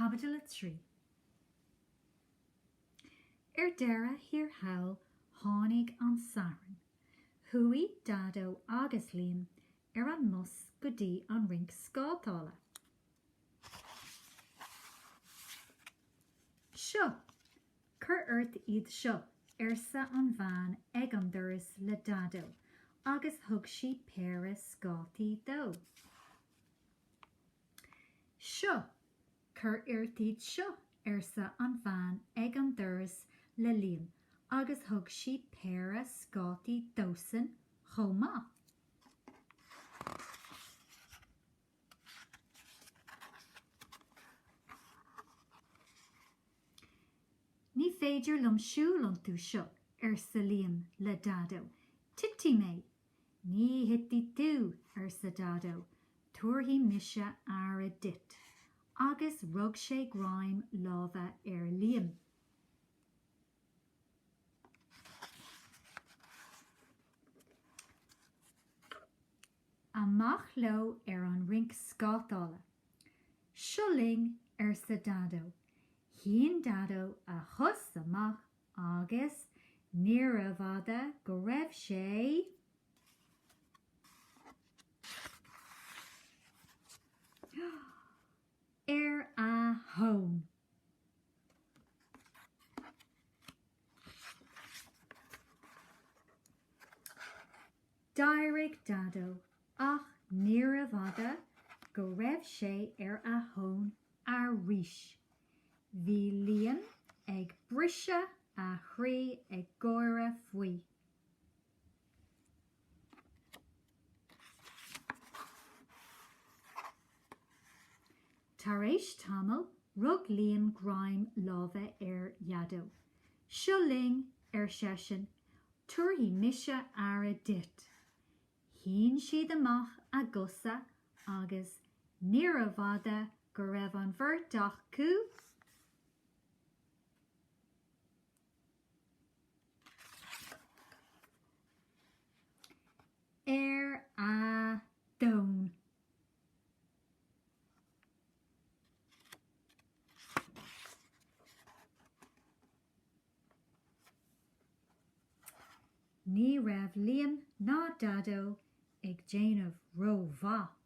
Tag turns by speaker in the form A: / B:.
A: Caibidl a trí. Deireadh hir hail tháinig an saran. Hui dado agus líam an mus go dtí an rink scátála. Seo, cur iad seo sa an bhean ag an doras le dado, agus thug sí péire scátaí dó. Seo, cur iad seo sa an bhean ag an doras le líam, agus thug sí péire scátaí dósan chomá. Ní féidir lom siúil an tú seo sa líam le dado. Tití mé, ní hití tú sa dado, tuairtí mise ar a dit, agus rug sé gráim lábha líam. Amach lo an rink scátála. Siúling sa dado. Hín dado a chus amach agus níor a bhada go raibh sé a hón. Dairg dado ach níor a bhada go raibh sé a hón ar ríis. Bhí líam ag brise a chrí ag góire faoi. Tar éis tamil rug líam gráim lábha jadó. Siúling sesin, tuairtí mise ar a dit. Hín siad amach a gusa agus níor a bhada go raibh an bhirteach cú a dón. Ní raibh líam ná dado ag déanamh rómhaith.